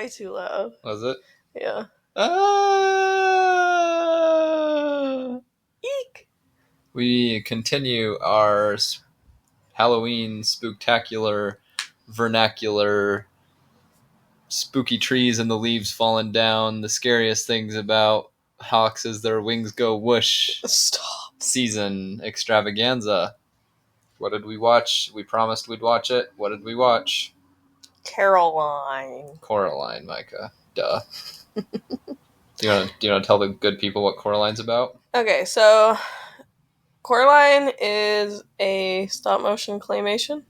way too loud. Was it? Yeah. Eek! We continue our Halloween Spooktacular, vernacular, spooky trees and the leaves falling down, the scariest things about hawks as their wings go whoosh. Stop. Season extravaganza. What did we watch? We promised we'd watch it. What did we watch? Coraline. Coraline, Micah. Duh. Do you want to tell the good people what Coraline's about? Okay, so Coraline is a stop-motion claymation.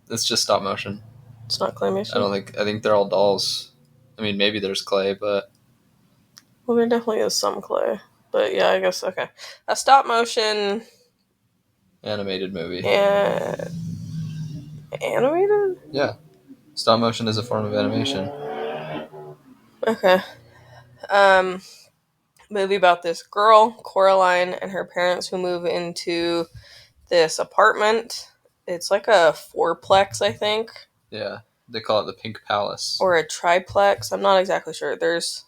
It's just stop motion. It's not claymation? I think they're all dolls. I mean, maybe there's clay, but... Well, there definitely is some clay. But yeah, I guess, okay. A stop-motion... Animated movie. Animated? Yeah. Stop motion is a form of animation. Okay. Movie about this girl, Coraline, and her parents who move into this apartment. It's like a fourplex, I think. Yeah. They call it the Pink Palace. Or a triplex. I'm not exactly sure. There's...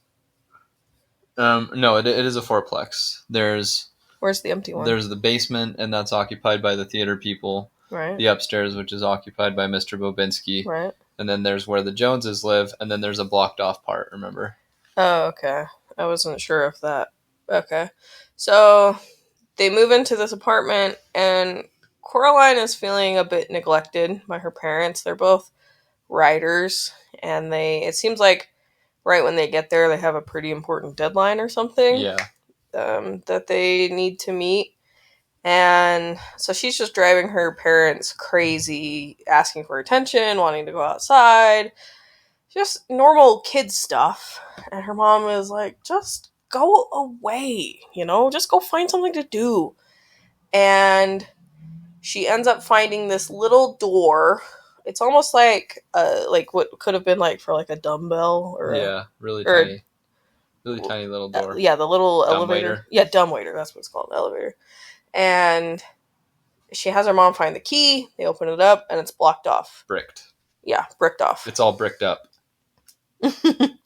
No, it is a fourplex. Where's the empty one? There's the basement, and that's occupied by the theater people. Right. The upstairs, which is occupied by Mr. Bobinski. Right. And then there's where the Joneses live, and then there's a blocked off part, remember? Oh, okay. I wasn't sure if that... Okay. So, they move into this apartment, and Coraline is feeling a bit neglected by her parents. They're both writers, and it seems like right when they get there, they have a pretty important deadline or something. Yeah. That they need to meet. And so she's just driving her parents crazy, asking for attention, wanting to go outside. Just normal kid stuff. And her mom is like, just go away, just go find something to do. And she ends up finding this little door. It's almost like what could have been like for like a dumbbell or really tiny little door. Yeah, the little elevator. Waiter. Yeah, dumbwaiter. That's what it's called, elevator. And she has her mom find the key. They open it up, and it's blocked off. Bricked. Yeah, bricked off. It's all bricked up. You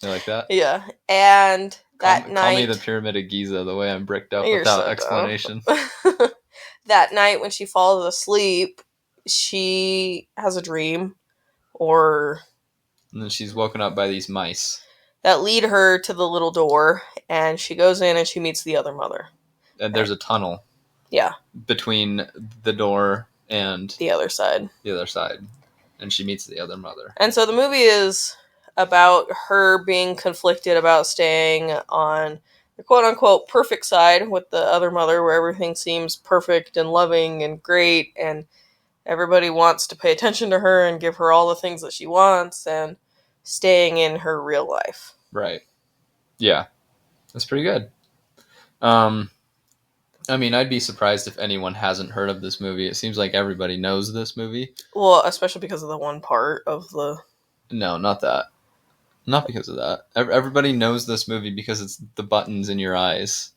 like that? Yeah, and that night... Call me the Pyramid of Giza, the way I'm bricked up without explanation. That night, when she falls asleep, she has a dream, and then she's woken up by these mice that lead her to the little door, and she goes in and she meets the other mother. And there's a tunnel. Yeah. Between the door and... the other side. And she meets the other mother. And so the movie is about her being conflicted about staying on the quote-unquote perfect side with the other mother, where everything seems perfect and loving and great, and everybody wants to pay attention to her and give her all the things that she wants, and staying in her real life. Right. Yeah. That's pretty good. I mean, I'd be surprised if anyone hasn't heard of this movie. It seems like everybody knows this movie. Well, especially because of the one part of the... No, not that. Not because of that. Everybody knows this movie because it's the buttons in your eyes.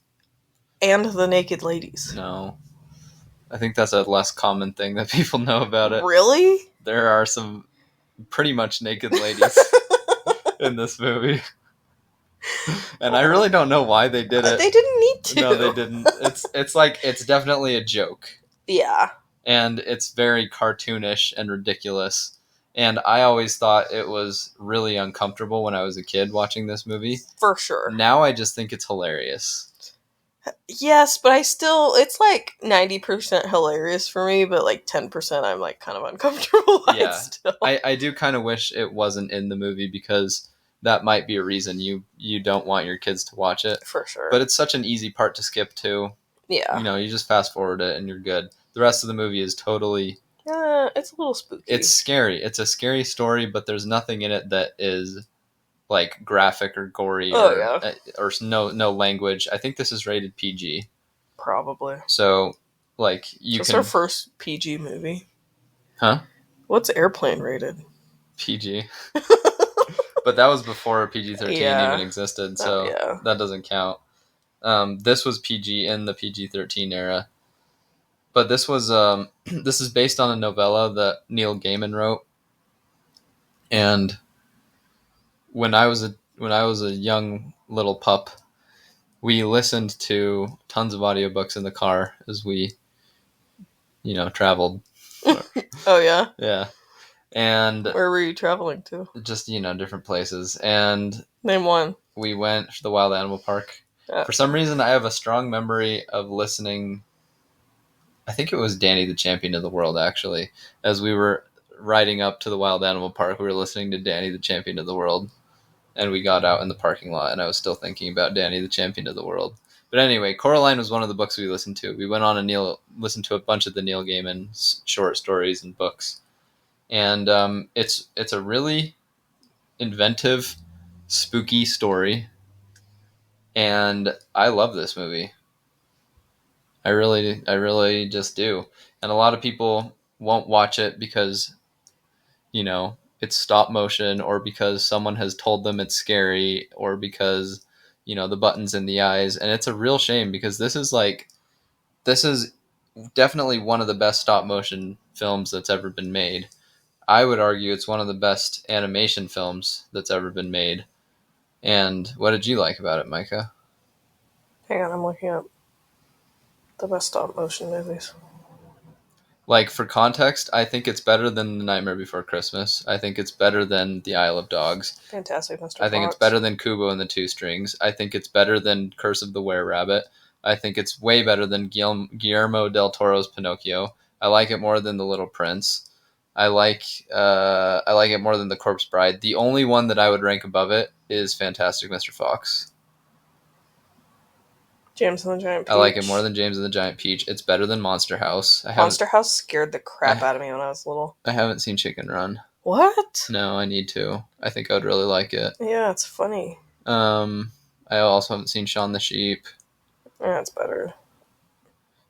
And the naked ladies. No. I think that's a less common thing that people know about it. Really? There are some pretty much naked ladies in this movie. And I really don't know why they did it. They didn't need to. No, they didn't. It's definitely a joke. Yeah. And it's very cartoonish and ridiculous. And I always thought it was really uncomfortable when I was a kid watching this movie. For sure. Now I just think it's hilarious. Yes, but it's like 90% hilarious for me, but like 10% I'm like kind of uncomfortable by it still. I do kind of wish it wasn't in the movie, because that might be a reason you don't want your kids to watch it. For sure. But it's such an easy part to skip too. Yeah. You just fast forward it and you're good. The rest of the movie is totally... it's a little spooky. It's scary. It's a scary story, but there's nothing in it that is like graphic or gory or no language. I think this is rated PG. Probably. So, like, It's our first PG movie. Huh? What's Airplane rated? PG. But that was before PG-13 even existed, so that doesn't count. This was PG in the PG-13 era. But this was this is based on a novella that Neil Gaiman wrote. And when I was a young little pup, we listened to tons of audiobooks in the car as we, traveled. Oh yeah. Yeah. And Where were you traveling to? just, different places. And Name one. we went to the Wild Animal Park. Oh. For some reason, I have a strong memory of listening. I think it was Danny the Champion of the World, actually. As we were riding up to the Wild Animal Park, we were listening to Danny the Champion of the World. And we got out in the parking lot, and I was still thinking about Danny the Champion of the World. But anyway, Coraline was one of the books we listened to. We went on and listened to a bunch of the Neil Gaiman short stories and books. And it's a really inventive, spooky story. And I love this movie. I really just do. And a lot of people won't watch it because, it's stop motion, or because someone has told them it's scary, or because, the buttons in the eyes. And it's a real shame, because this is definitely one of the best stop motion films that's ever been made. I would argue it's one of the best animation films that's ever been made. And what did you like about it, Micah? Hang on, I'm looking up the best stop motion movies. Like, for context, I think it's better than The Nightmare Before Christmas. I think it's better than The Isle of Dogs. Fantastic Mr. Fox. I think it's better than Kubo and the Two Strings. I think it's better than Curse of the Were-Rabbit. I think it's way better than Guillermo del Toro's Pinocchio. I like it more than The Little Prince. I like it more than The Corpse Bride. The only one that I would rank above it is Fantastic Mr. Fox. James and the Giant Peach. I like it more than James and the Giant Peach. It's better than Monster House. Monster House scared the crap out of me when I was little. I haven't seen Chicken Run. What? No, I need to. I think I would really like it. Yeah, it's funny. I also haven't seen Shaun the Sheep. Yeah, it's better.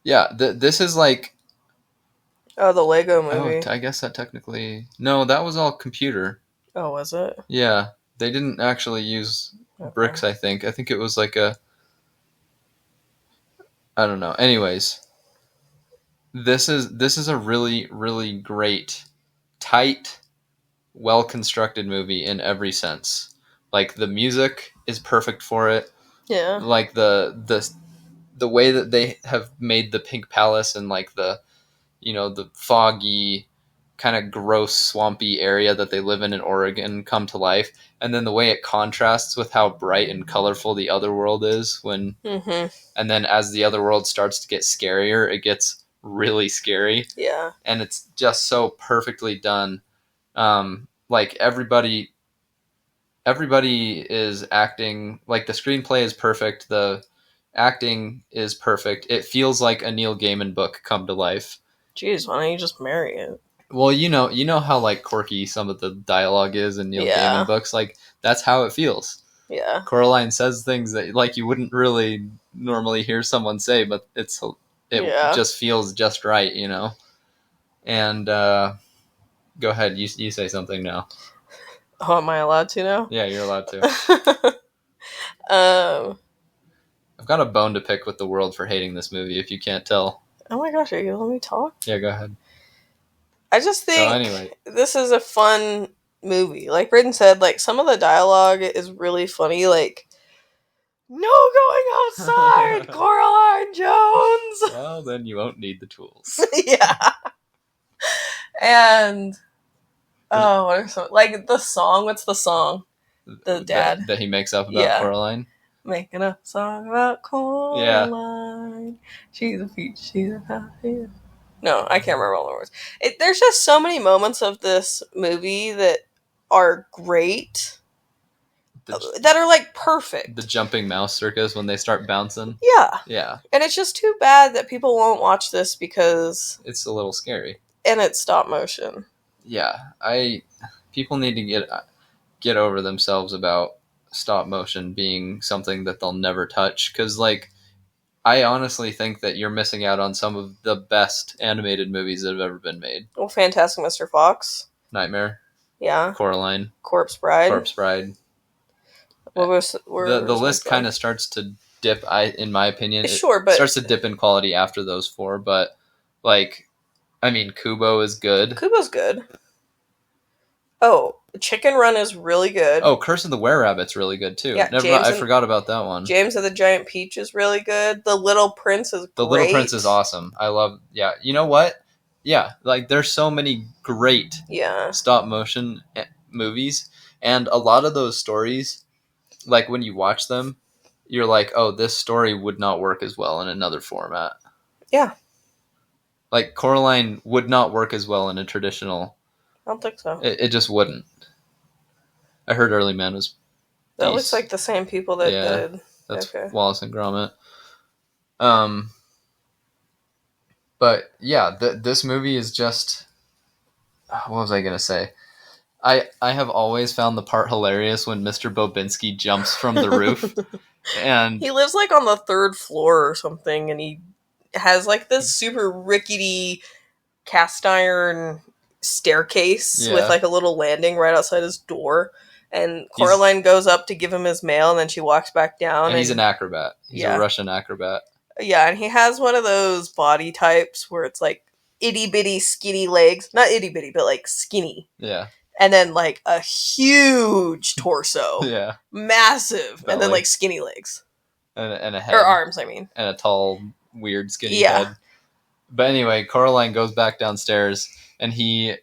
Yeah, this is like... Oh, the Lego movie. Oh, I guess that technically... No, that was all computer. Oh, was it? Yeah, they didn't actually use bricks, I think. I think it was like a... I don't know. Anyways, this is a really, really great, tight, well-constructed movie in every sense. Like, the music is perfect for it. Yeah. Like, the way that they have made the Pink Palace and, like, the foggy, kind of gross, swampy area that they live in Oregon come to life. And then the way it contrasts with how bright and colorful the other world is when... Mm-hmm. And then as the other world starts to get scarier, it gets really scary. Yeah. And it's just so perfectly done. Like, everybody is acting, like, the screenplay is perfect, the acting is perfect. It feels like a Neil Gaiman book come to life. Jeez, why don't you just marry it? Well, you know how, like, quirky some of the dialogue is in Neil Gaiman books? Like, that's how it feels. Yeah. Coraline says things that, like, you wouldn't really normally hear someone say, but it just feels just right, And go ahead, you say something now. Oh, am I allowed to now? Yeah, you're allowed to. I've got a bone to pick with the world for hating this movie, if you can't tell. Oh my gosh, are you letting me talk? Yeah, go ahead. I just think this is a fun movie. Like Braden said, like, some of the dialogue is really funny. Like, no going outside, Coraline Jones! Well, then you won't need the tools. Yeah. And, what are some, like, the song, what's the song? The dad. That he makes up about Coraline? Making a song about Coraline. Yeah. She's a peach, she's a pie. No, I can't remember all the words. There's just so many moments of this movie that are great. That are, like, perfect. The jumping mouse circus when they start bouncing. Yeah. Yeah. And it's just too bad that people won't watch this because... It's a little scary. And it's stop motion. Yeah. People need to get over themselves about stop motion being something that they'll never touch. Because, like, I honestly think that you're missing out on some of the best animated movies that have ever been made. Well, Fantastic Mr. Fox. Nightmare. Yeah. Coraline. Corpse Bride. The list kind of starts to dip, in my opinion. Sure, but... It starts to dip in quality after those four, but, like, I mean, Kubo is good. Kubo's good. Oh, Chicken Run is really good. Oh, Curse of the Were-Rabbit's really good too. Yeah, Never mind, I forgot about that one. James and the Giant Peach is really good. The Little Prince is great. The Little Prince is awesome. I love. Yeah, you know what? Yeah, like there's so many great stop motion movies, and a lot of those stories, like when you watch them, you're like, oh, this story would not work as well in another format. Yeah. Like Coraline would not work as well in a traditional. I don't think so. It just wouldn't. I heard Early Man was. That looks like the same people that did. That's Wallace and Gromit. But yeah, this movie is just. What was I gonna say? I have always found the part hilarious when Mr. Bobinski jumps from the roof, and he lives like on the 3rd floor or something, and he has like this super rickety cast iron staircase with like a little landing right outside his door. And Coraline goes up to give him his mail, and then she walks back down. And he's an acrobat. He's a Russian acrobat. Yeah, and he has one of those body types where it's like itty bitty skinny legs. Not itty bitty, but like skinny. Yeah. And then like a huge torso. Yeah. Massive. Belly. And then like skinny legs. And a head. Or arms, I mean. And a tall, weird, skinny head. But anyway, Coraline goes back downstairs, and he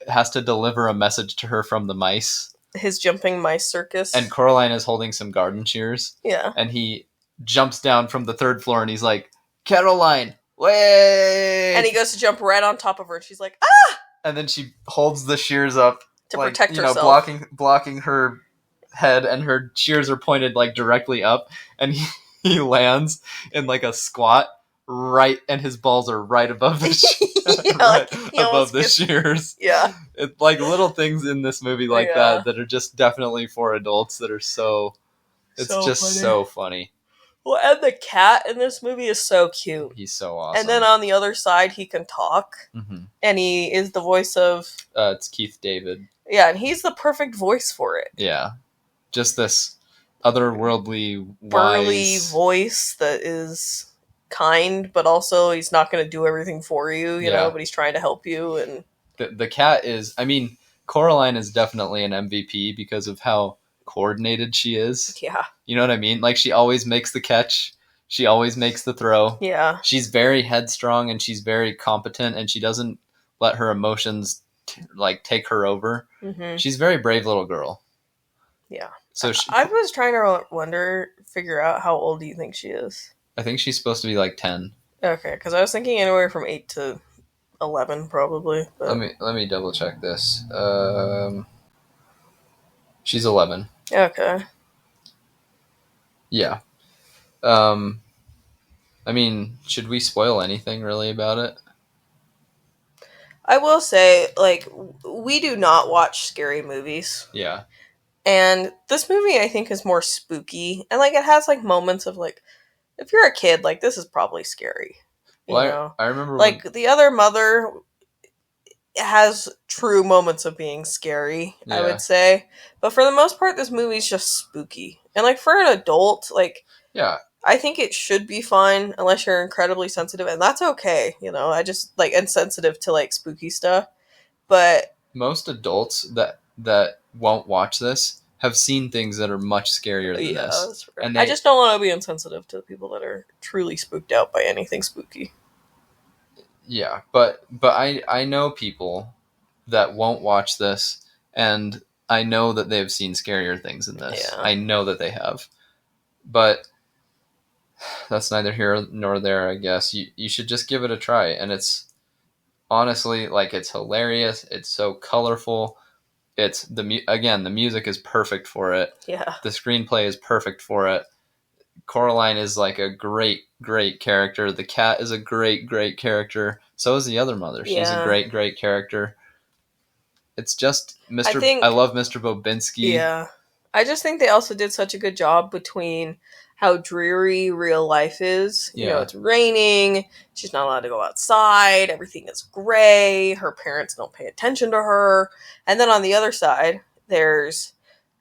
has to deliver a message to her from the mice. His jumping mice circus. And Coraline is holding some garden shears. Yeah. And he jumps down from the 3rd floor, and he's like, Caroline, wait! And he goes to jump right on top of her, and she's like, ah! And then she holds the shears up. To protect herself. Blocking her head, and her shears are pointed like directly up, and he lands in like a squat and his balls are right above the shears. Yeah. It's like little things in this movie like that are just definitely for adults that are so funny. Well, and the cat in this movie is so cute. He's so awesome. And then on the other side, he can talk. Mm-hmm. And he is the voice of... it's Keith David. Yeah, and he's the perfect voice for it. Yeah. Just this otherworldly, burly voice that is kind, but also he's not going to do everything for you, you know, but he's trying to help you. And the cat is... I mean, Coraline is definitely an MVP because of how coordinated she is. Yeah. You know what I mean? Like, she always makes the catch. She always makes the throw. Yeah. She's very headstrong, and she's very competent, and she doesn't let her emotions take her over. Mm-hmm. She's a very brave little girl. Yeah. So I was trying to figure out how old do you think she is? I think she's supposed to be like 10. Okay, because I was thinking anywhere from 8 to 11, probably. But... Let me double check this. She's 11. Okay. Yeah. I mean, should we spoil anything really about it? I will say, like, we do not watch scary movies. Yeah. And this movie, I think, is more spooky. And, like, it has, like, moments of, like, if you're a kid, like, this is probably scary. You know? I remember like, the other mother has true moments of being scary, I would say. But for the most part, this movie's just spooky. And, like, for an adult, like... Yeah. I think it should be fine unless you're incredibly sensitive, and that's okay, you know. I just like insensitive to like spooky stuff, but most adults that won't watch this have seen things that are much scarier than this. That's right. And I just don't want to be insensitive to the people that are truly spooked out by anything spooky. Yeah, but I know people that won't watch this, and I know that they've seen scarier things than this. Yeah. I know that they have, but. That's neither here nor there, I guess. You should just give it a try. And it's honestly, like, it's hilarious. It's so colorful. It's the music is perfect for it. Yeah. The screenplay is perfect for it. Coraline is like a great, great character. The cat is a great, great character. So is the other mother. She's a great, great character. It's just I love Mr. Bobinski. Yeah. I just think they also did such a good job between how dreary real life is. You know, it's raining. She's not allowed to go outside. Everything is gray. Her parents don't pay attention to her. And then on the other side, there's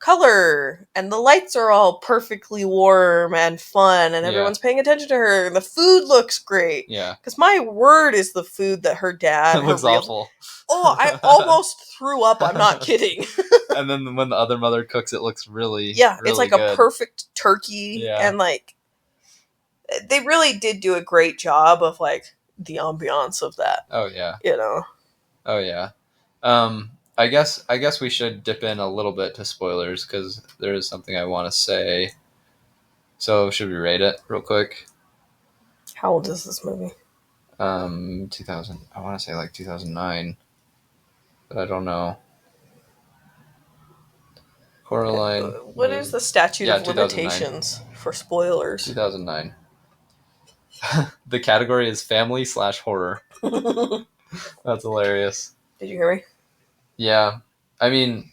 color, and the lights are all perfectly warm and fun, and everyone's paying attention to her, and the food looks great. Yeah. Because my word is the food that her dad... It looks awful. Oh, I almost threw up, I'm not kidding. And then when the other mother cooks, it looks really, yeah, really it's like good. a perfect turkey, and like, they really did do a great job of like the ambiance of that. Oh yeah. You know. Oh yeah. I guess we should dip in a little bit to spoilers because there is something I want to say. So should we rate it real quick? How old is this movie? 2000. I want to say like 2009, but I don't know. Coraline. What is the statute of 2009. limitations for spoilers? 2009. The category is family/horror. That's hilarious. Did you hear me? Yeah. I mean,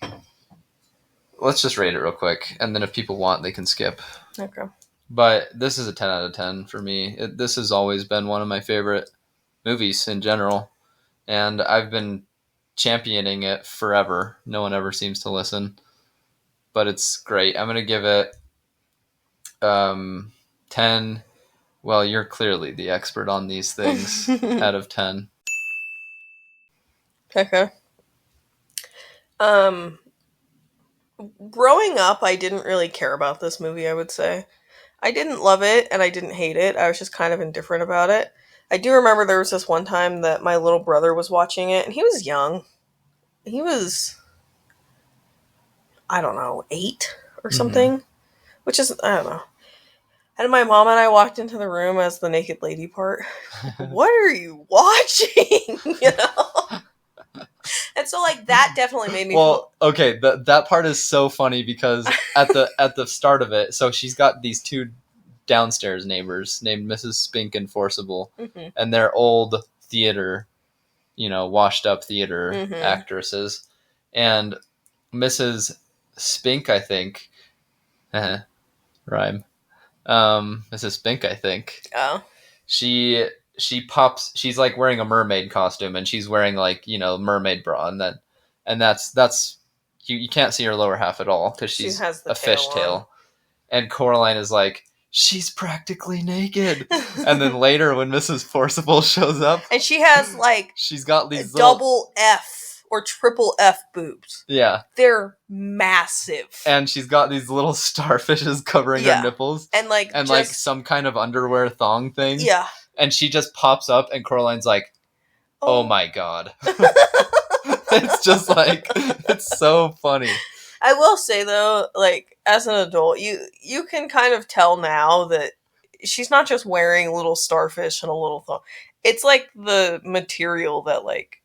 let's just rate it real quick, and then if people want, they can skip. Okay. But this is a 10 out of 10 for me. This has always been one of my favorite movies in general, and I've been championing it forever. No one ever seems to listen, but it's great. I'm going to give it 10. Well, you're clearly the expert on these things. Out of 10. Okay. Growing up, I didn't really care about this movie, I would say. I didn't love it, and I didn't hate it. I was just kind of indifferent about it. I do remember there was this one time that my little brother was watching it, and he was young. He was, I don't know, 8 or something. Which is, I don't know. And my mom and I walked into the room as the naked lady part. What are you watching? You know? And so, like, that definitely made me Well, okay, that part is so funny because at the start of it, so she's got these two downstairs neighbors named Mrs. Spink and Forcible, and they're old theater, washed up theater actresses, and Mrs. Spink, I think, rhyme, Mrs. Spink, I think, she pops, she's like wearing a mermaid costume, and she's wearing like, mermaid bra, and that's you can't see her lower half at all because she has a fishtail. And Coraline is like, she's practically naked. And then later when Mrs. Forcible shows up, and she has like, she's got these double F or triple F boobs. Yeah. They're massive. And she's got these little starfishes covering her nipples. And like some kind of underwear thong thing. Yeah. And she just pops up and Coraline's like, oh my God. It's just like, it's so funny. I will say though, like, as an adult, you can kind of tell now that she's not just wearing a little starfish and a little thong. It's like the material that like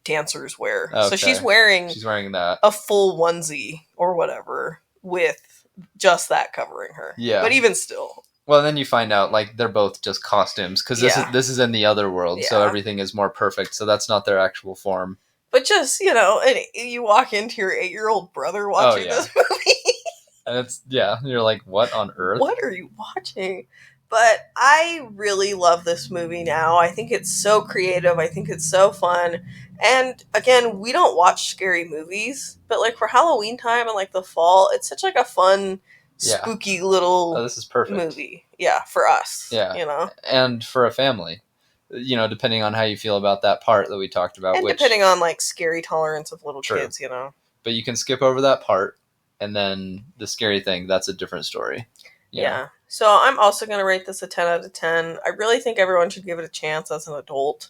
dancers wear. Okay. So she's wearing that, a full onesie or whatever with just that covering her. Yeah. But even still. Well, then you find out like they're both just costumes because this is in the other world, so everything is more perfect. So that's not their actual form. But just, and you walk into your 8-year-old brother watching this movie. And it's, you're like, what on earth? What are you watching? But I really love this movie now. I think it's so creative. I think it's so fun. And again, we don't watch scary movies, but like for Halloween time and like the fall, it's such like a fun, spooky little this is perfect movie. Yeah, for us. Yeah. And for a family. Depending on how you feel about that part that we talked about. And depending on, like, scary tolerance of little kids, But you can skip over that part, and then the scary thing, that's a different story. Yeah. So I'm also going to rate this a 10 out of 10. I really think everyone should give it a chance as an adult.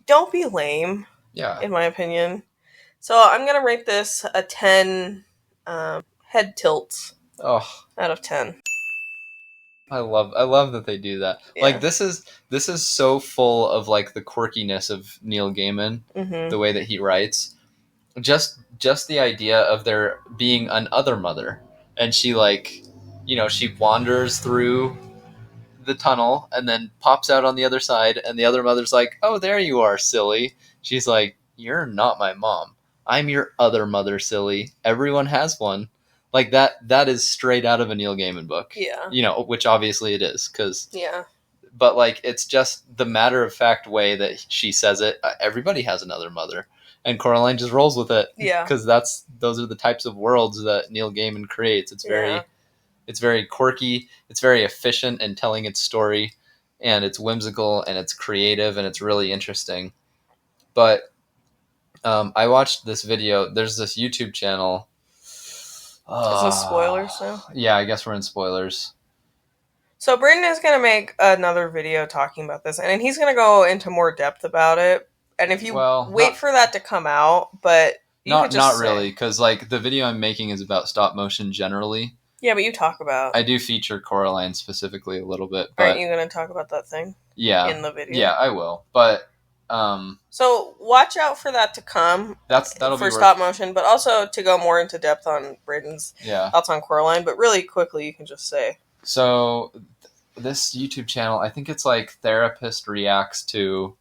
Don't be lame, in my opinion. So I'm going to rate this a 10 head tilts out of 10. I love that they do that. Yeah. Like this is so full of like the quirkiness of Neil Gaiman, the way that he writes. Just the idea of there being another mother, and she like, she wanders through the tunnel and then pops out on the other side, and the other mother's like, "Oh, there you are, silly." She's like, "You're not my mom. I'm your other mother, silly. Everyone has one." Like that is straight out of a Neil Gaiman book. Yeah. Which obviously it is, because but like it's just the matter of fact way that she says it. Everybody has another mother, And Coraline just rolls with it. Yeah. Because those are the types of worlds that Neil Gaiman creates. It's very quirky, it's very efficient in telling its story, and it's whimsical and it's creative and it's really interesting. But I watched this video. There's this YouTube channel. Is this spoilers now? Yeah, I guess we're in spoilers. So Britton is going to make another video talking about this, and he's going to go into more depth about it. And if you wait for that to come out, but not really, because like the video I'm making is about stop motion generally. Yeah, but you talk about. I do feature Coraline specifically a little bit. But aren't you going to talk about that thing? Yeah, in the video. Yeah, I will. But so watch out for that to come. That'll be for stop motion, but also to go more into depth on Britton's thoughts on Coraline. But really quickly, you can just say. So this YouTube channel, I think it's like Therapist Reacts to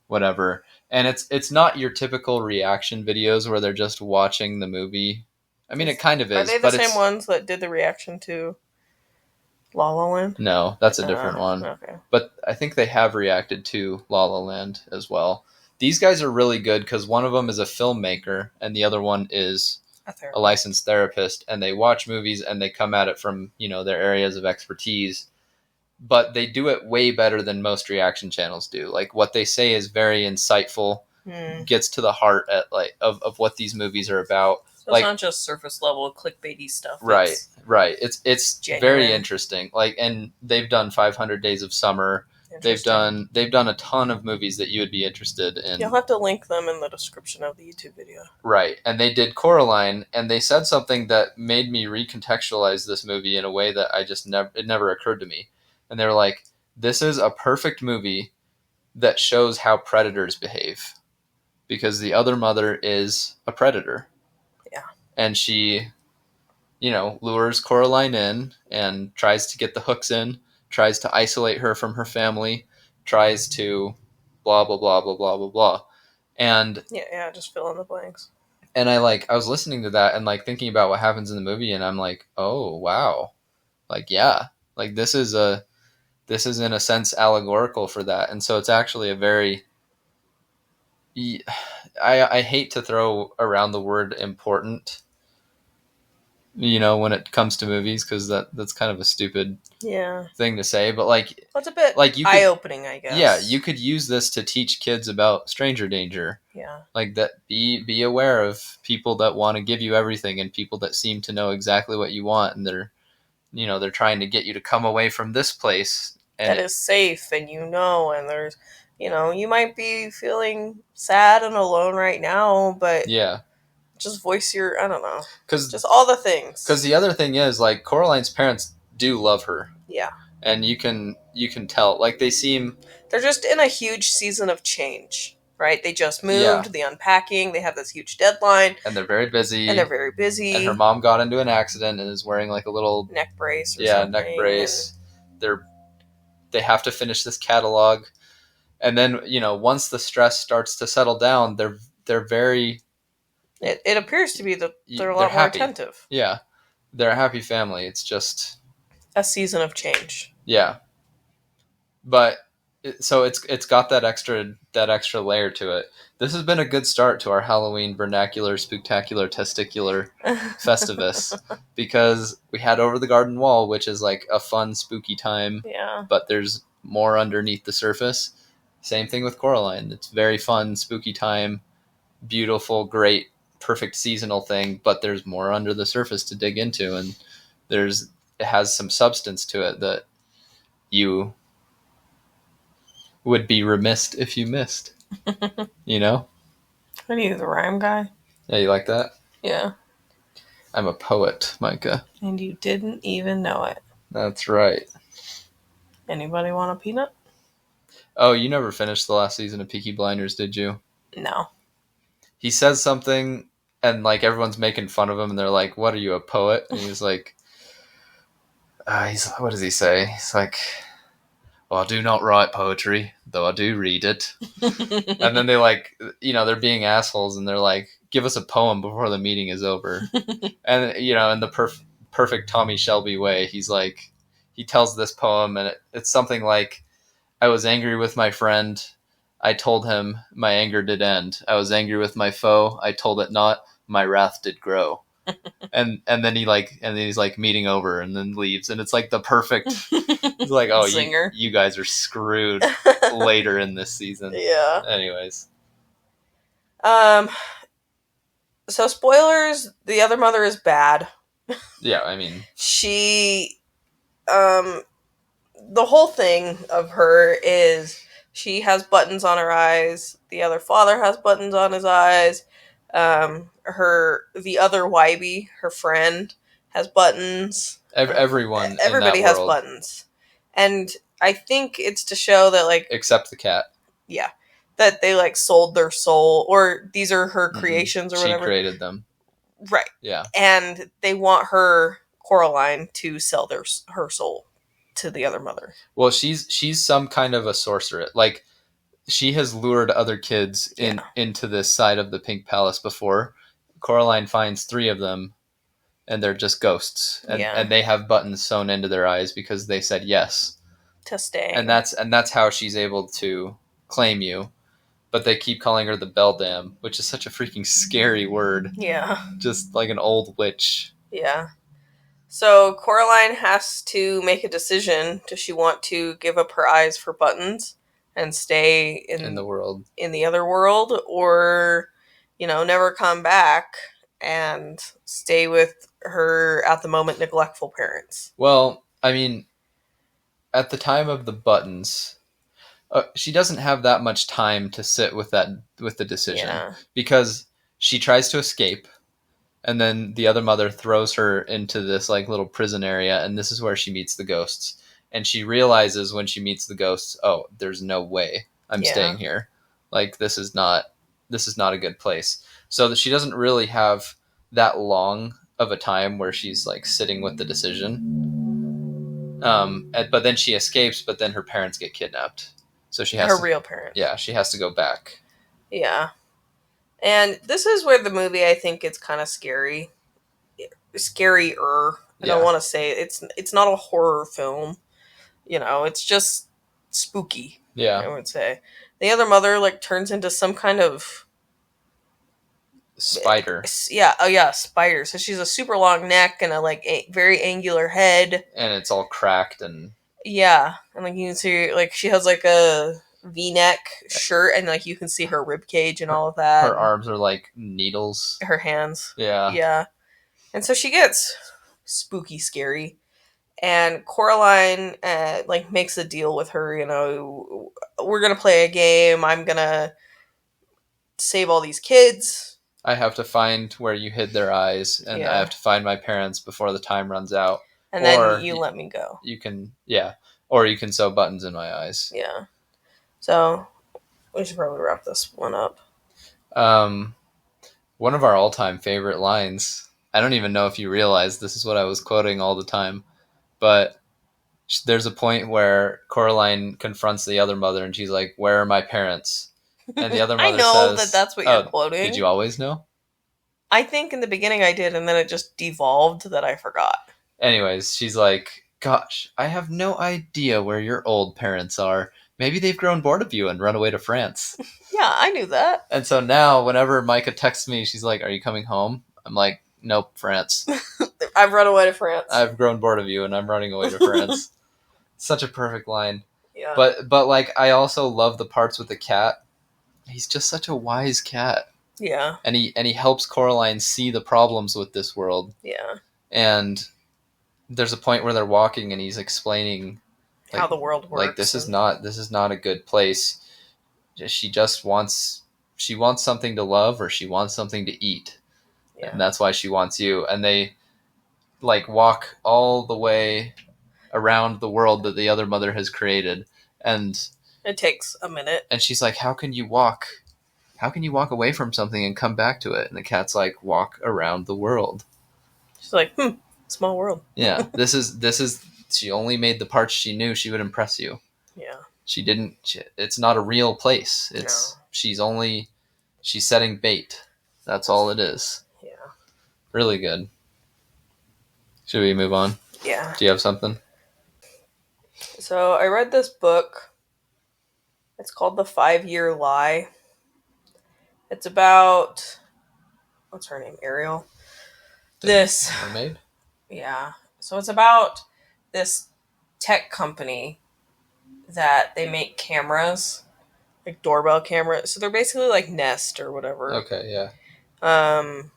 whatever, and it's not your typical reaction videos where they're just watching the movie. I mean, it kind of is. Are they the same ones that did the reaction to La La Land? No, that's a different one. Okay. But I think they have reacted to La La Land as well. These guys are really good because one of them is a filmmaker and the other one is a licensed therapist, and they watch movies and they come at it from, their areas of expertise. But they do it way better than most reaction channels do. Like, what they say is very insightful, gets to the heart of what these movies are about. So it's not just surface level clickbaity stuff. Right. It's very interesting. Like, and they've done 500 Days of Summer. They've done a ton of movies that you would be interested in. You'll have to link them in the description of the YouTube video. Right. And they did Coraline, and they said something that made me recontextualize this movie in a way that it never occurred to me. And they were like, this is a perfect movie that shows how predators behave. Because the other mother is a predator. Yeah. And she, lures Coraline in and tries to get the hooks in, tries to isolate her from her family, tries to blah, blah, blah, blah, blah, blah, blah. And yeah, just fill in the blanks. And I was listening to that and thinking about what happens in the movie, and I'm like, oh, wow. Yeah. This is in a sense allegorical for that. And so it's actually a very, I hate to throw around the word important, when it comes to movies, because that's kind of a stupid thing to say. But it's a bit eye-opening, I guess. Yeah, you could use this to teach kids about stranger danger. Yeah. That be aware of people that want to give you everything and people that seem to know exactly what you want, and they're trying to get you to come away from this place. And that is safe, and and there's, you might be feeling sad and alone right now, but just voice your, I don't know, just all the things. Because the other thing is, Coraline's parents do love her. Yeah. And you can tell, they're just in a huge season of change, right? They just moved, the unpacking, they have this huge deadline. And they're very busy. And her mom got into an accident and is wearing a little neck brace or something. Yeah, neck brace. They have to finish this catalog. And then, once the stress starts to settle down, they're very... It appears to be that they're a lot more attentive. Yeah. They're a happy family. It's just... a season of change. Yeah. But, so it's got that extra layer to it. This has been a good start to our Halloween vernacular, spooktacular, testicular festivus. Because we had Over the Garden Wall, which is a fun, spooky time. Yeah. But there's more underneath the surface. Same thing with Coraline. It's very fun, spooky time, beautiful, great, perfect seasonal thing, but there's more under the surface to dig into, and it has some substance to it that you would be remiss if you missed. What are you, the rhyme guy? Yeah, you like that? Yeah. I'm a poet, Micah. And you didn't even know it. That's right. Anybody want a peanut? Oh, you never finished the last season of Peaky Blinders, did you? No. He says something, and everyone's making fun of him, and they're like, "What are you, a poet?" And he's like, what does he say? He's like, "Well, I do not write poetry, though I do read it." And then they they're being assholes, and they're like, "Give us a poem before the meeting is over." And in the perfect Tommy Shelby way, he's he tells this poem, and it's something like, "I was angry with my friend. I told him my anger did end. I was angry with my foe. I told it not. My wrath did grow. And then he's like meeting over and then leaves, and it's like the perfect. He's like, oh, you guys are screwed later in this season. Yeah. Anyways. So spoilers, the other mother is bad. Yeah, I mean, she the whole thing of her is she has buttons on her eyes. The other father has buttons on his eyes. The other Wybie, her friend, has buttons. Everyone everybody in that has world, buttons. And I think it's to show that, like, except the cat. Yeah. That they, like, sold their soul, or these are her creations, or whatever. She created them. Right. Yeah. And they want her, Coraline, to sell her soul to the other mother. Well, she's some kind of a sorceress. Like, she has lured other kids into this side of the Pink Palace before. Coraline finds 3 of them, and they're just ghosts, and they have buttons sewn into their eyes because they said yes to stay. And that's how she's able to claim you. But they keep calling her the Beldam, which is such a freaking scary word. Yeah. Just like an old witch. Yeah. So Coraline has to make a decision. Does she want to give up her eyes for buttons and stay in the world, in the other world, or, never come back and stay with her at the moment neglectful parents? Well, I mean, at the time of the buttons, she doesn't have that much time to sit with the decision, because she tries to escape, and then the other mother throws her into this like little prison area, and this is where she meets the ghosts. And she realizes when she meets the ghosts, oh, there's no way I'm staying here. Like, this is not a good place. So that she doesn't really have that long of a time where she's like sitting with the decision. But then she escapes, but then her parents get kidnapped. So she has her real parents. Yeah, she has to go back. Yeah. And this is where the movie, I think, gets kind of scary. Scarier. I don't want to say it's not a horror film. It's just spooky. Yeah. I would say. The other mother, like, turns into some kind of spider. Yeah. Oh, yeah, spider. So she's a super long neck and a very angular head. And it's all cracked and... Yeah. And, like, you can see, like, she has, like, a V-neck shirt, and, like, you can see her rib cage and all of that. Her arms are like needles. Her hands. Yeah. Yeah. And so she gets spooky scary. And Coraline, makes a deal with her, we're going to play a game. I'm going to save all these kids. I have to find where you hid their eyes, and I have to find my parents before the time runs out. And then you let me go. You can, or you can sew buttons in my eyes. Yeah. So, we should probably wrap this one up. One of our all-time favorite lines, I don't even know if you realize this is what I was quoting all the time, but there's a point where Coraline confronts the other mother, and she's like, "Where are my parents?" And the other mother says... I know that's what you're quoting. Did you always know? I think in the beginning I did, and then it just devolved that I forgot. Anyways, she's like, "Gosh, I have no idea where your old parents are. Maybe they've grown bored of you and run away to France." Yeah, I knew that. And so now, whenever Micah texts me, she's like, "Are you coming home?" I'm like, "Nope, France." I've run away to France. I've grown bored of you, and I'm running away to France. Such a perfect line. Yeah. But like, I also love the parts with the cat. He's just such a wise cat. Yeah. And he helps Coraline see the problems with this world. Yeah. And there's a point where they're walking, and he's explaining, like, how the world works. Like, this is not a good place. She wants something to love, or she wants something to eat. Yeah. And that's why she wants you. And they like walk all the way around the world that the other mother has created, and it takes a minute. And she's like, how can you walk away from something and come back to it? And the cat's like, walk around the world. She's like, small world. Yeah. This is she only made the parts she knew she would impress you. Yeah. She didn't it's not a real place. She's setting bait. That's all it is. Yeah. Really good. Should we move on? Yeah. Do you have something? So I read this book It's called The 5-Year Lie. It's about, what's her name? Ariel. This, mermaid. yeah. So it's about this tech company that they make cameras, like doorbell cameras. So they're basically like Nest or whatever. Okay, yeah. Um,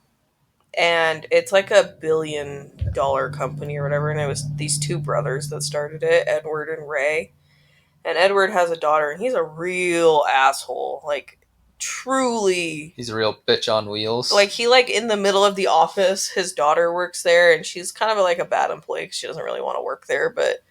and it's like $1 billion company or whatever. And it was these two brothers that started it, Edward and Ray. And Edward has a daughter, and he's a real asshole. Like, truly. He's a real bitch on wheels. Like, he, like, in the middle of the office, his daughter works there, and she's kind of like a bad employee because she doesn't really want to work there, but,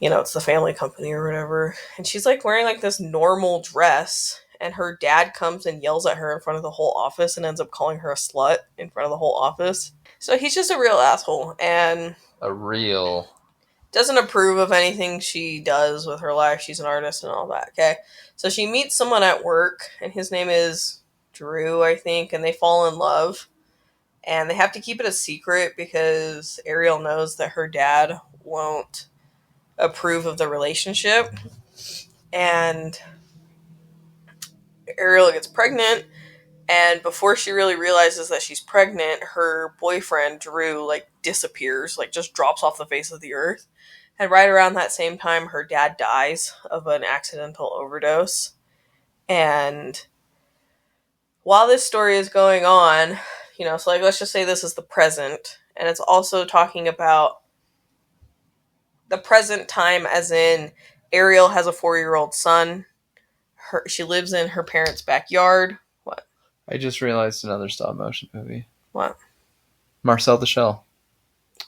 you know, it's the family company or whatever. And she's, like, wearing, like, this normal dress, and her dad comes and yells at her in front of the whole office and ends up calling her a slut in front of the whole office. So he's just a real asshole, and a real... doesn't approve of anything she does with her life. She's an artist and all that, okay? So she meets someone at work, and his name is Drew, I think, and they fall in love. And they have to keep it a secret because Ariel knows that her dad won't approve of the relationship. And Ariel gets pregnant, and before she really realizes that she's pregnant, her boyfriend, Drew, like, disappears, like, just drops off the face of the earth. And right around that same time, her dad dies of an accidental overdose. And while this story is going on, you know, so, like, let's just say this is the present. And it's also talking about the present time, as in Ariel has a 4-year-old son. She lives in her parents' backyard. What? I just realized another stop motion movie. What? Marcel the Shell.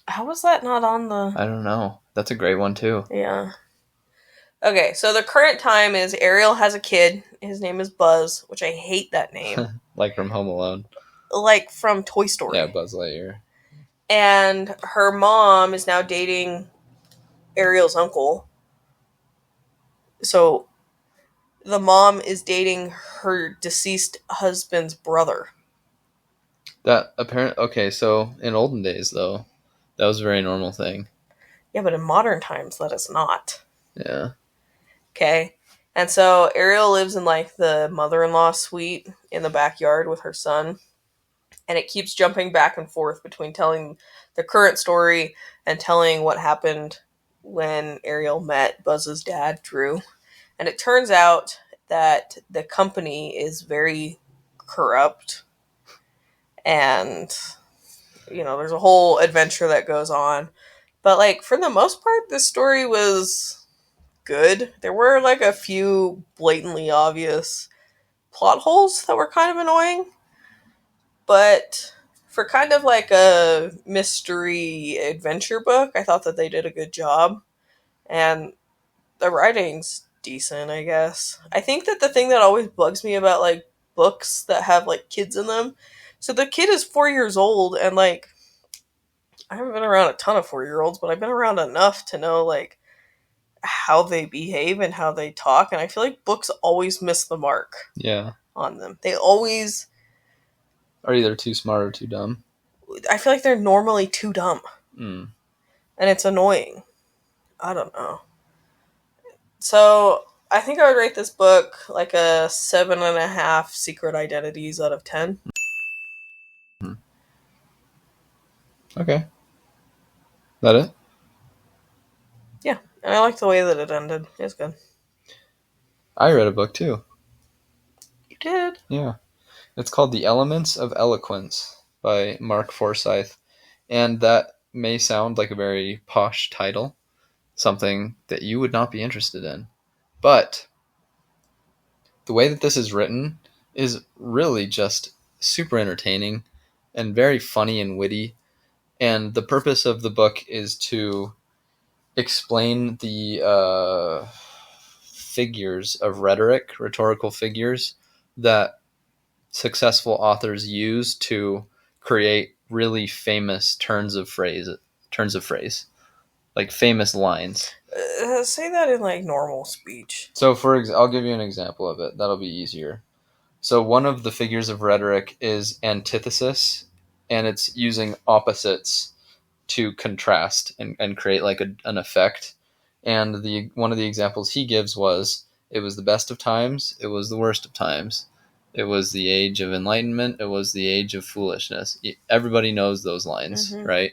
How was that not on the... I don't know. That's a great one, too. Yeah. Okay, so the current time is Ariel has a kid. His name is Buzz, which I hate that name. Like from Home Alone. Like from Toy Story. Yeah, Buzz Lightyear. And her mom is now dating Ariel's uncle. So the mom is dating her deceased husband's brother. That apparent. Okay, so in olden days, though, that was a very normal thing. Yeah, but in modern times, that is not. Yeah. Okay. And so Ariel lives in, like, the mother-in-law suite in the backyard with her son. And it keeps jumping back and forth between telling the current story and telling what happened when Ariel met Buzz's dad, Drew. And it turns out that the company is very corrupt. And, you know, there's a whole adventure that goes on. But, like, for the most part, this story was good. There were, like, a few blatantly obvious plot holes that were kind of annoying. But for kind of like a mystery adventure book, I thought that they did a good job. And the writing's decent, I guess. I think that the thing that always bugs me about, like, books that have, like, kids in them, so the kid is 4 years old, and, like, I haven't been around a ton of 4-year-olds, but I've been around enough to know, like, how they behave and how they talk, and I feel like books always miss the mark. Yeah. On them. They always are either too smart or too dumb. I feel like they're normally too dumb. Mm. And it's annoying. I don't know. So, I think I would rate this book like a 7.5 secret identities out of 10. Okay. That it? Yeah. And I like the way that it ended. It's good. I read a book too. You did? Yeah. It's called The Elements of Eloquence by Mark Forsyth. And that may sound like a very posh title, something that you would not be interested in. But the way that this is written is really just super entertaining and very funny and witty. And the purpose of the book is to explain the figures of rhetoric, rhetorical figures, that successful authors use to create really famous turns of phrase, like famous lines. Say that in, like, normal speech. So, I'll give you an example of it. That'll be easier. So, one of the figures of rhetoric is antithesis, and it's using opposites to contrast and create, like, an effect. And one of the examples he gives was, it was the best of times, it was the worst of times. It was the age of enlightenment, it was the age of foolishness. Everybody knows those lines, right?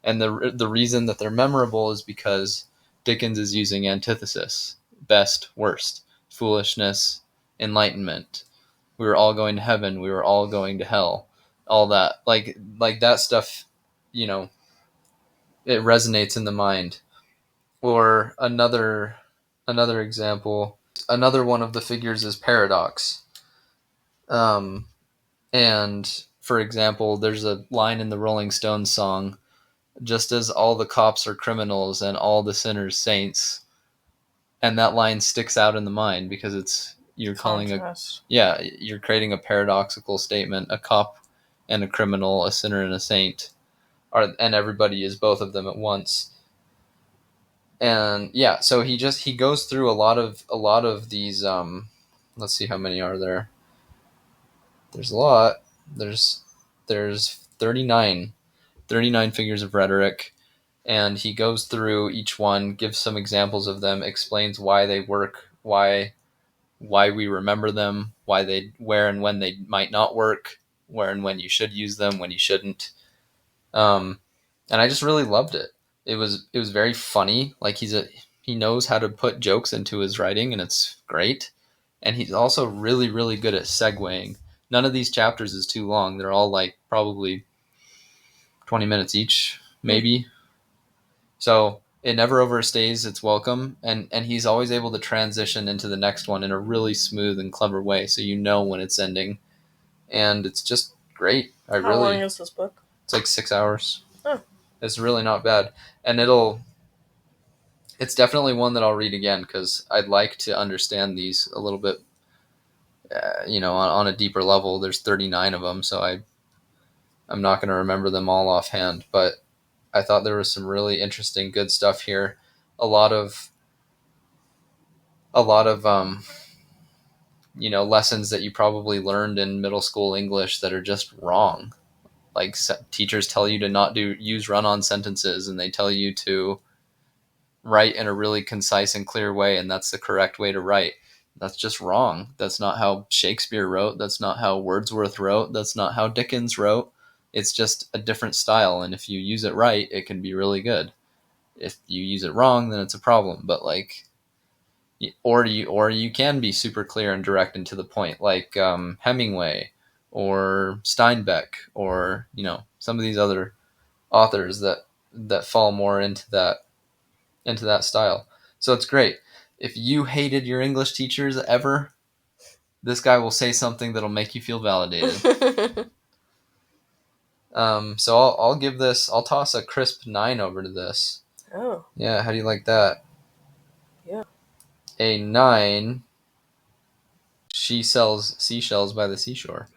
And the reason that they're memorable is because Dickens is using antithesis: best, worst, foolishness, enlightenment. We were all going to heaven, we were all going to hell. All that, like that stuff, it resonates in the mind. Or another example, another one of the figures is paradox. And for example, there's a line in the Rolling Stones song, just as all the cops are criminals and all the sinners saints. And that line sticks out in the mind because you're creating a paradoxical statement. A cop and a criminal, a sinner and a saint, and everybody is both of them at once. And yeah, so he goes through a lot of these. Let's see, how many are there? There's a lot. There's 39 figures of rhetoric, and he goes through each one, gives some examples of them, explains why they work, why we remember them, where and when they might not work, where and when you should use them, when you shouldn't. And I just really loved it. It was very funny. Like, he knows how to put jokes into his writing, and it's great. And he's also really, really good at segueing. None of these chapters is too long. They're all like probably 20 minutes each, maybe. So it never overstays its welcome, and he's always able to transition into the next one in a really smooth and clever way, so you know when it's ending. And it's just great. How long is this book? It's like 6 hours. Oh. It's really not bad. And it's definitely one that I'll read again, because I'd like to understand these a little bit, on a deeper level. There's 39 of them, so I'm not going to remember them all offhand, but I thought there was some really interesting, good stuff here. A lot of lessons that you probably learned in middle school English that are just wrong. Like, teachers tell you to not use run-on sentences, and they tell you to write in a really concise and clear way, and that's the correct way to write. That's just wrong. That's not how Shakespeare wrote. That's not how Wordsworth wrote. That's not how Dickens wrote. It's just a different style, and if you use it right, it can be really good. If you use it wrong, then it's a problem. But or you can be super clear and direct and to the point, like Hemingway or Steinbeck, or some of these other authors that fall more into that style. So it's great. If you hated your English teachers ever, this guy will say something that'll make you feel validated. So I'll toss a crisp 9 over to this. Oh. Yeah, how do you like that? Yeah. A 9. She sells seashells by the seashore.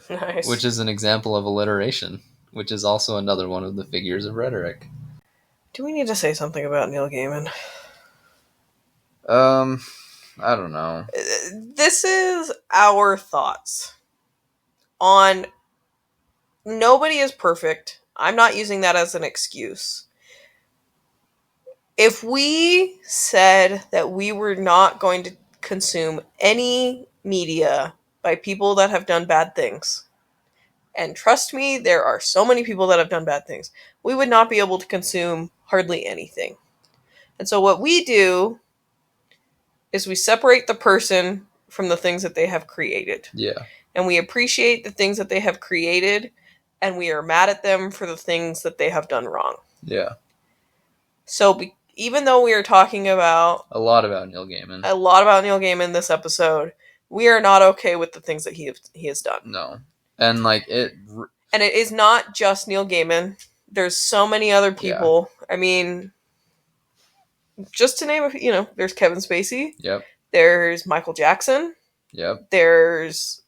Nice. Which is an example of alliteration, which is also another one of the figures of rhetoric. Do we need to say something about Neil Gaiman? I don't know. This is our thoughts on... Nobody is perfect. I'm not using that as an excuse. If we said that we were not going to consume any media by people that have done bad things, and trust me, there are so many people that have done bad things, we would not be able to consume hardly anything. And so what we do is we separate the person from the things that they have created. Yeah. And we appreciate the things that they have created, and we are mad at them for the things that they have done wrong. Yeah. So even though we are talking about... A lot about Neil Gaiman this episode, we are not okay with the things that he has done. No. And And it is not just Neil Gaiman. There's so many other people. Yeah. I mean, just to name a few, there's Kevin Spacey. Yep. There's Michael Jackson. Yep. There's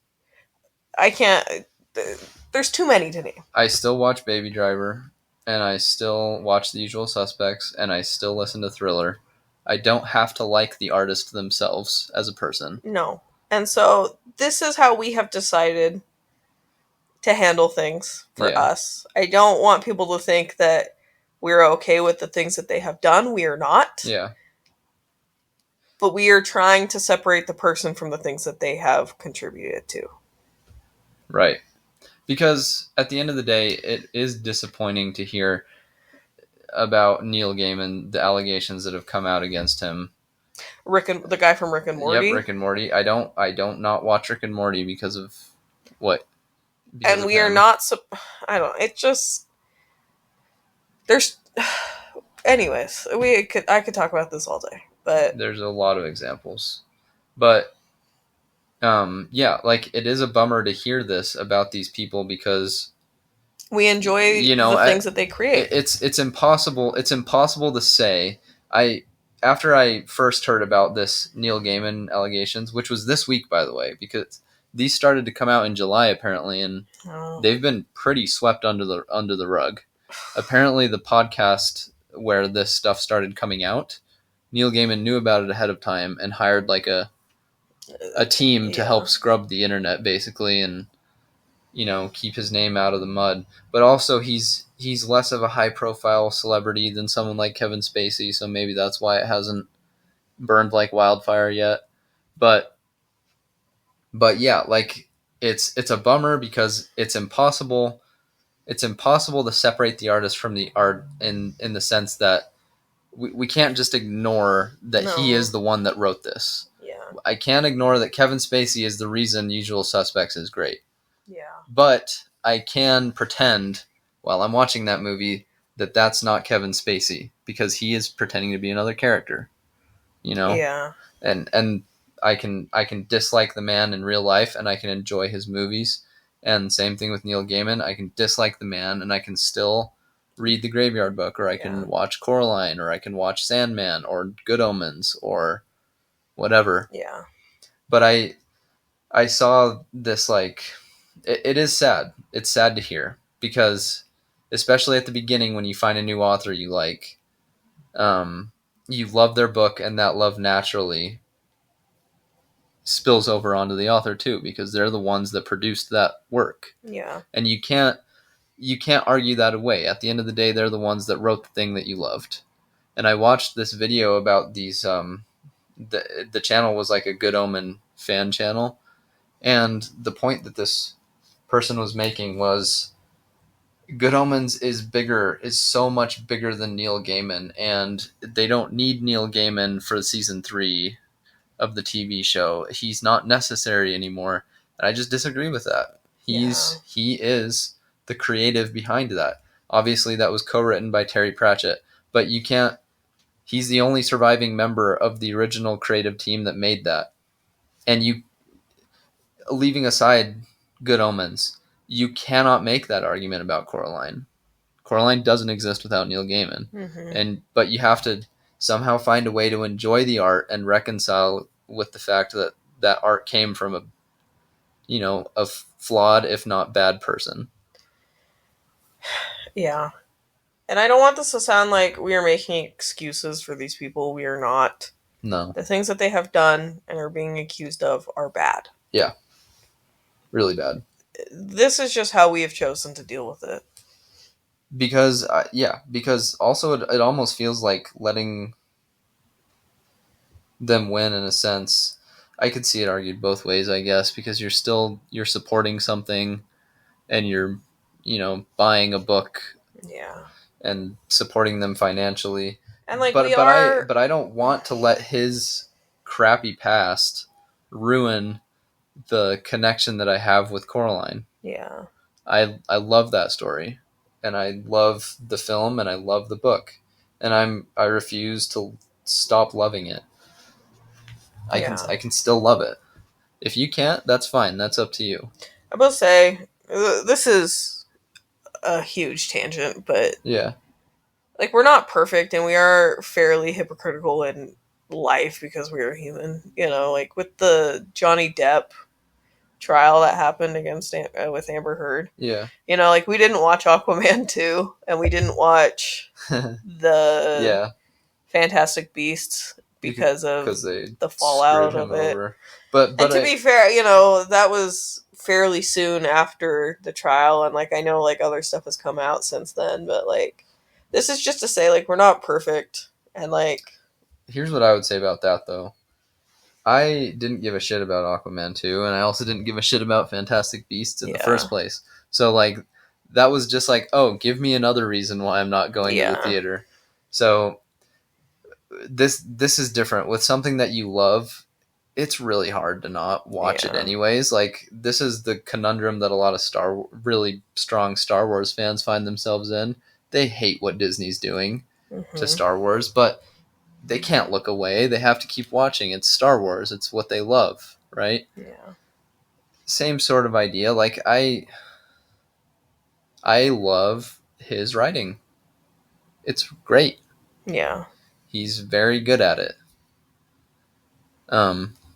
too many to name. I still watch Baby Driver, and I still watch The Usual Suspects, and I still listen to Thriller. I don't have to like the artist themselves as a person. No. And so this is how we have decided to handle things for us. I don't want people to think that We're okay with the things that they have done. We are not. Yeah. But we are trying to separate the person from the things that they have contributed to. Right. Because at the end of the day, it is disappointing to hear about Neil Gaiman, the allegations that have come out against him. The guy from Rick and Morty. Yep, Rick and Morty. I don't not watch Rick and Morty because of what? Because and of we are him. not. I don't. It just there's. Anyways, I could talk about this all day, but there's a lot of examples, but yeah, like it is a bummer to hear this about these people because we enjoy the things that they create. It's impossible. It's impossible to say. After I first heard about this Neil Gaiman allegations, which was this week, by the way, because these started to come out in July apparently, and they've been pretty swept under the rug. Apparently, the podcast where this stuff started coming out, Neil Gaiman knew about it ahead of time and hired like a team to help scrub the internet, basically, and keep his name out of the mud. But also, he's less of a high profile celebrity than someone like Kevin Spacey, so maybe that's why it hasn't burned like wildfire yet. But yeah, like it's a bummer because it's impossible. It's impossible to separate the artist from the art in the sense that we can't just ignore that he is the one that wrote this. Yeah. I can't ignore that Kevin Spacey is the reason Usual Suspects is great. Yeah. But I can pretend while I'm watching that movie that that's not Kevin Spacey because he is pretending to be another character. Yeah. And I can dislike the man in real life and I can enjoy his movies. And same thing with Neil Gaiman. I can dislike the man and I can still read The Graveyard Book, or I can watch Coraline, or I can watch Sandman, or Good Omens, or whatever. Yeah. But I saw this, like, it is sad. It's sad to hear because, especially at the beginning when you find a new author you like, you love their book and that love naturally spills over onto the author too because they're the ones that produced that work. Yeah. And you can't argue that away. At the end of the day, they're the ones that wrote the thing that you loved. And I watched this video about these. The channel was like a Good Omen fan channel, and the point that this person was making was Good Omens is so much bigger than Neil Gaiman, and they don't need Neil Gaiman for season 3 of the TV show. He's not necessary anymore, and I just disagree with that. He is the creative behind that. Obviously, that was co-written by Terry Pratchett, but you can't. He's the only surviving member of the original creative team that made that. And leaving aside Good Omens, you cannot make that argument about Coraline. Coraline doesn't exist without Neil Gaiman, but you have to somehow find a way to enjoy the art and reconcile with the fact that that art came from a flawed, if not bad, person. Yeah. And I don't want this to sound like we are making excuses for these people. We are not. No. The things that they have done and are being accused of are bad. Yeah. Really bad. This is just how we have chosen to deal with it. Because also it almost feels like letting them win in a sense. I could see it argued both ways, I guess, because you're supporting something and you're, buying a book. Yeah. And supporting them financially. And like but I don't want to let his crappy past ruin the connection that I have with Coraline. Yeah. I love that story. And I love the film and I love the book. And I refuse to stop loving it. I can still love it. If you can't, that's fine. That's up to you. I will say, this is a huge tangent, but yeah, like we're not perfect and we are fairly hypocritical in life because we are human. Like with the Johnny Depp trial that happened against with Amber Heard. Yeah. Like we didn't watch Aquaman 2 and we didn't watch the Fantastic Beasts because of the fallout of it. Over. But to be fair, that was fairly soon after the trial, and like I know like other stuff has come out since then, but like This is just to say, like, we're not perfect. And, like, Here's what I would say about that, though. I didn't give a shit about Aquaman 2, and I also didn't give a shit about Fantastic Beasts in the yeah. first place. So, like, that was just like, oh, give me another reason why I'm not going to the Yeah. theater. So, this is different. With something that you love, it's really hard to not watch it Yeah. anyways. Like, this is the conundrum that a lot of really strong Star Wars fans find themselves in. They hate what Disney's doing to Mm-hmm. Star Wars, but they can't look away. They have to keep watching. It's Star Wars. It's what they love, right? Yeah. Same sort of idea. Like I love his writing. It's great. Yeah. He's very good at it.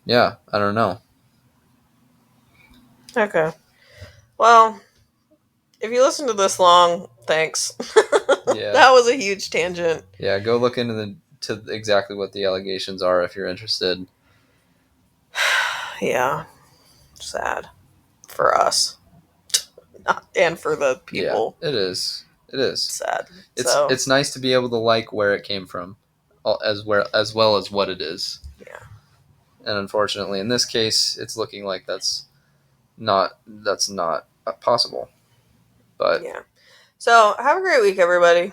Yeah, I don't know. Okay. Well, if you listen to this long, thanks. Yeah. That was a huge tangent. Yeah, go look into exactly what the allegations are if you're interested. Yeah. Sad. For us. And for the Yeah, people. it is. It is. Sad. So, It's nice to be able to like where it came from, as well as what it is. yeah. And unfortunately, in this case, it's looking like that's not possible. But Yeah. So, have a great week, everybody.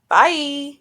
Bye.